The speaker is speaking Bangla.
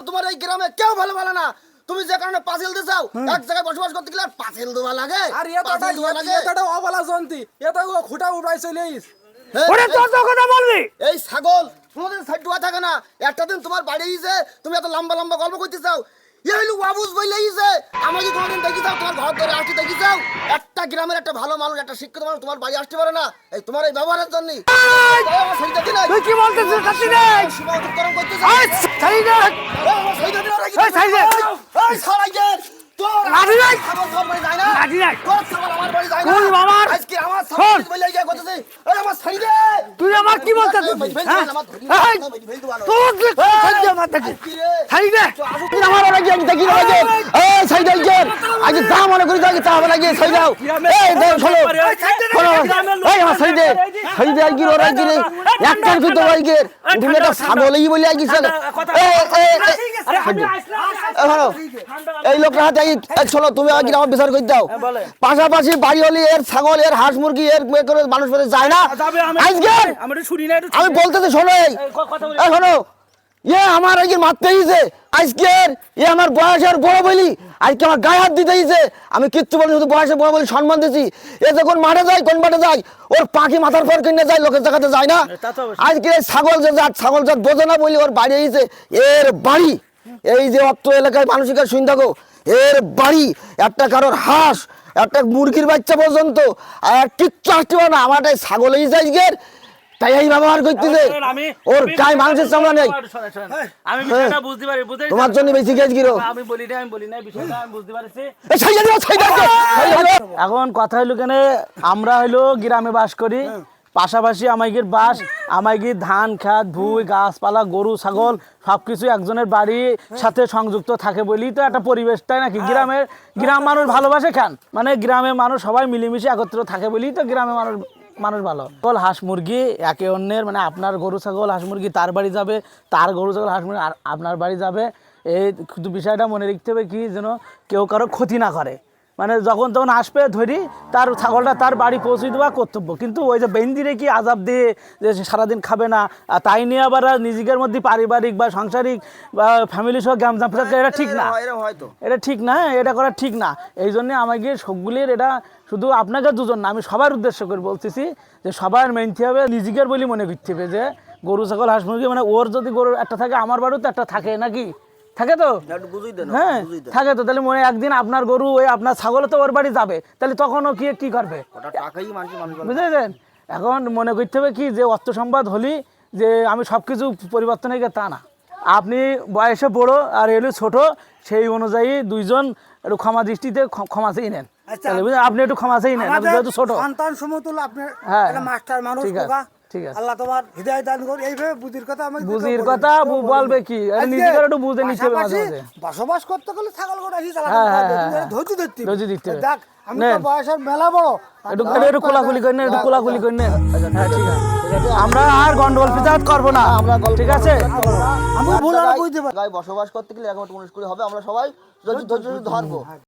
তোমার এই গ্রামে কেউ ভালো ভালো না। তুমি যে কারণে পাঁচিল দিছাও, এক জায়গায় বসবাস করতে গেলে আর পাঁচিল দেওয়া লাগে। আর এটা অবলা জন্তি, এটা খুঁটা উঠাই চলে আইস। ওরে তোর তো কথা বলবি। এই ছাগল কোনোদিন সাইড ডুয়া থাকে না। একটা দিন তোমার বাড়ি যে তুমি এত লম্বা লম্বা গল্প করতে চাও, এই হইলো ওয়াবুজ বইলেই যে আমাকে কোনোদিন দেখি যাও তোমার ঘর ধরে আসতে দেখি যাও। একটা গ্রামের একটা ভালো মানুষ, একটা শিক্ষিত মানুষ তোমার বাড়ি আসতে পারে না এই তোমার এই ব্যবহারের জন্য। তুই কি বলতেছিস? ছাড়ি দে। সীমা অতিক্রম করতে চাও। এই ছাড়ি দে। এই ছাড়ি দে। এই ছাড়াইকে তোর লাঠি নাই। ছাগল সব বাড়ি যায় না। লাঠি নাই। তোর ছাগল আমার বাড়ি যায় না। তুই আমার আজকে আমার ছাগল বলে গিয়ে করতেছিস। এই আমার ছাড়ি দে। তুই আমার কি বলতেছিস? হ্যাঁ? তোর যে ছাড়ি দে আমার থেকে। ছাড়ি দে। তুই আমার লাগে আমি দেখি লাগে। এই ছাড়ি দে কে? আগে যা মনে করি যাকে তা হবে লাগে ছাড়ি দাও। এই দেখ শোনো। শোনো। এই আমার ছাড়ি দে। ছাড়ি দে কি ওরা কি রে? একটার কিন্তু ওই কে তুমি একটা ছাগলই বলে আইছিস। এই লোকটা হাতে চলো তুমি আগে আমার বিচার করে দাও। পাশাপাশি বাড়ি হলি এর ছাগল এর হাঁস মুরগি এর মানুষ পেতে যায় না। আজকে আমি বলতেছি শোনো এই শোনো ইয়ে আমার আজকে মারতে হয়েছে আজকে এ আমার বয়সের বড় বলি আজকে আমার গায়ে হাত দিতে হয়েছে। আমি কিচ্ছু বলি শুধু বয়সে বড় বলি সম্মান দিচ্ছি। এ যখন মাঠে যায় কোন মাঠে যায় ওর পাখি মাথার পর কিনে যায় লোকের জায়গাতে যায় না। আজকে ছাগল যে জাত ছাগল জাত বোঝে না বলি ওর বাড়ি হয়েছে এর বাড়ি এই যে অত্র এলাকায় মানসিকের শুন থাকো এর বাড়ি একটা কারোর হাঁস একটা মুরগির বাচ্চা পর্যন্ত আর কিচ্ছু আসতে পারে না। আমার ছাগলেই যাই গের তাই এই ব্যবহার করতেছে ওর গায়ে মানুষের চামড়া নেই। আমি বিষয়টা বুঝতে পারি। তোমার জন্য বেশি গেছ গিরো আমি বলি না বিষয়টা আমি বুঝতে পারছি। এখন কথা হইলো কেন আমরা হইলো গ্রামে বাস করি, পাশাপাশি আমাদের বাস আমাদের ধান খাত ভুই গাছপালা গরু ছাগল সবকিছু একজনের বাড়ির সাথে সংযুক্ত থাকে বলেই তো একটা পরিবেশটাই নাকি গ্রাম মানুষ ভালোবাসে খান মানে গ্রামের মানুষ সবাই মিলেমিশে একত্র থাকে বলেই তো গ্রামের মানুষ ভালো। ছাগল হাঁস মুরগি একে অন্যের মানে আপনার গরু ছাগল হাঁস মুরগি তার বাড়ি যাবে, তার গরু ছাগল হাঁস মুরগি আপনার বাড়ি যাবে। এই কিন্তু বিষয়টা মনে রাখতে হবে কি যেন কেউ কারো ক্ষতি না করে। মানে যখন তখন আসবে ধরি তার ছাগলটা তার বাড়ি পৌঁছে দেওয়া কর্তব্য। কিন্তু ওই যে বেন্দিরে কি আজাব দিয়ে যে সারাদিন খাবে না আর তাই নিয়ে আবার নিজেদের মধ্যে পারিবারিক বা সাংসারিক বা ফ্যামিলি সহ গ্যামজাম এটা ঠিক না। এটা ঠিক না, এটা করা ঠিক না। এই জন্যে আমাকে সবগুলির এটা শুধু আপনাকে দুজন না আমি সবার উদ্দেশ্য করে বলতেছি যে সবার মেনতে হবে নিজেদের বলি মনে করতে হবে যে গরু ছাগল হাঁস মুরগি মানে ওর যদি গরু একটা থাকে আমার বাড়িও তো একটা থাকে নাকি থাকে তো হ্যাঁ থাকে তো তাহলে মনে একদিন আপনার গরু ওই আপনার ছাগল তো ওর বাড়ি যাবে তাহলে তখনও কি করবে বুঝলেন। এখন মনে করতে হবে কি যে অর্থ সংবাদ হলি যে আমি সব কিছু পরিবর্তন হয়ে তা না। আপনি বয়সে বড় আর এলো ছোট সেই অনুযায়ী দুইজন একটু ক্ষমা দৃষ্টিতে ক্ষমা চেয়ে নেন। আপনি একটু ক্ষমা চেয়ে নেন যেহেতু ছোট সন্তান সমতুল্য আপনি মাস্টার মানুষ ঠিক আছে আল্লাহ তোমার হৃদয় দান করুন। এইভাবে বুঝির কথা আমি বুঝির কথা বলবে কি নিজেকে একটু বুঝে নিতে হবে মাঝে মাঝে বসবাস করতে গেলে ছাগল গরু আসি চালাতে ধৈর্য ধরতে হবে। দেখ আমি তো বয়সের মেলা বড় একটু কোলাকুলি করে নেন একটু কোলাকুলি করে নেন। হ্যাঁ ঠিক আছে আমরা আর গন্ডগোল ফিজাত করবো না ঠিক আছে। আমি ভুল আর বুঝতে পারি বসবাস করতে গেলে এরকম একটা মানুষ করে হবে আমরা সবাই ধৈর্য ধরবো।